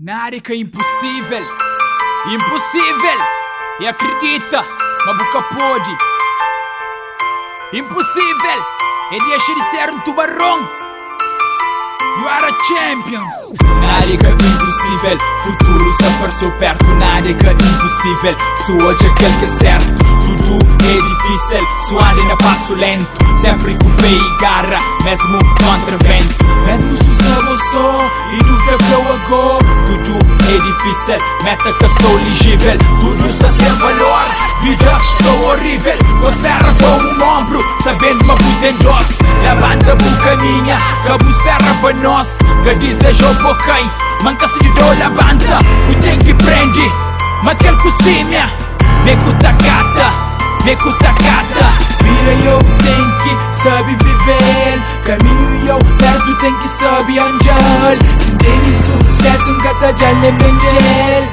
Na área que é impossível, impossível, e acredita, mas boca pode. Impossível, é deixar de ser um tubarão. You are a champions. Na área que é impossível, futuro se apareceu perto. Na área que é impossível, se hoje aquele que é certo. Tudo é difícil, se anda na passo lento. Sempre com fé e garra, mesmo contra vento. Mesmo se sabe só, e dúvida que eu agora. Tudo é difícil, meta que estou elegível. Tudo se sem valor, vida estou horrível. Considera com um ombro, sabendo uma puta em doce. A banda por caminha, que a espera para nós. Que desejo por quem, manca se de dor a banda. Que tem que prende, mas aquele cozinha. Me cutacata, me cutacata. Vira eu tenho que saber viver. Caminho eu perto tem que saber andar. Se tem sucesso, gata já nem bengel.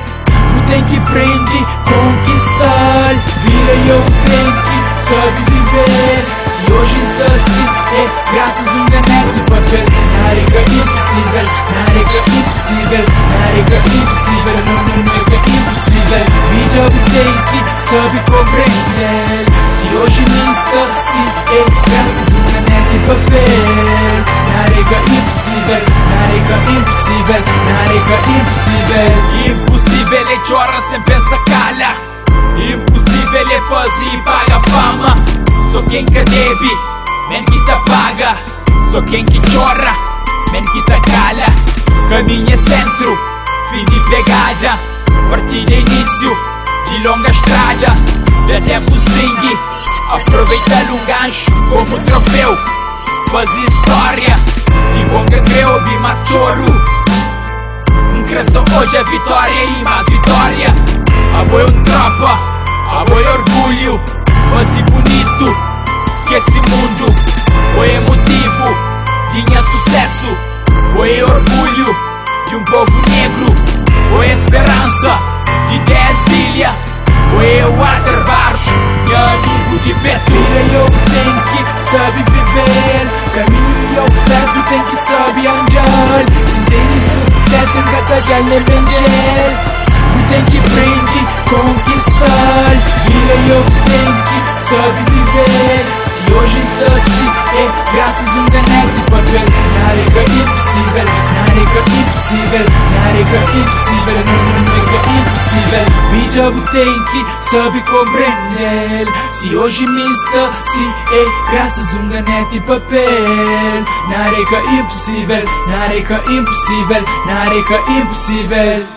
Eu tenho que prende, conquistar. Vira eu tenho que saber viver. Se hoje isso assim é graças a um ganete de papel. Na área que é impossível, na área que é impossível, na área que é impossível. Não é que é impossível. Vida eu tenho que saber compreender. Se hoje nisto assim é graças a um ganete de papel. Na área que é impossível, na área que é impossível, na área que é impossível. Impossível é chorar sem pensar cala. Impossível é fazer e pagar fama. Só quem que deve, men que tá paga. Só quem que chora, men que tá cala. Caminho é centro, fim de pegada. Partida é início de longa estrada. Dá tempo sangue, aproveitar um gancho como troféu. Fazer história, de bom que creu, bi mais choro. Cresceu hoje a vitória e mais vitória. Apoio tropa, apoio orgulho. Fazer bonito, esquece mundo. Oi motivo, tinha sucesso. Oi orgulho de um povo negro. Oi esperança de 10 ilhas. Oi Walter Barros, meu amigo de perto. Eu tenho que saber viver. Caminho eu perto tenho que saber andar. Se tem sucesso, gata já nem bengel. Eu tenho que prende, conquistar. Vira eu tenho que saber viver. Se hoje isso assim é graças a um ganete de papel. Na área que é impossível, na área que é impossível, na área que é impossível. Não é que é impossível. Vida eu tenho que saber compreender. Se hoje isto assim é graças a um ganete de papel. Na área que é impossível, na área que é impossível, na área que é impossível.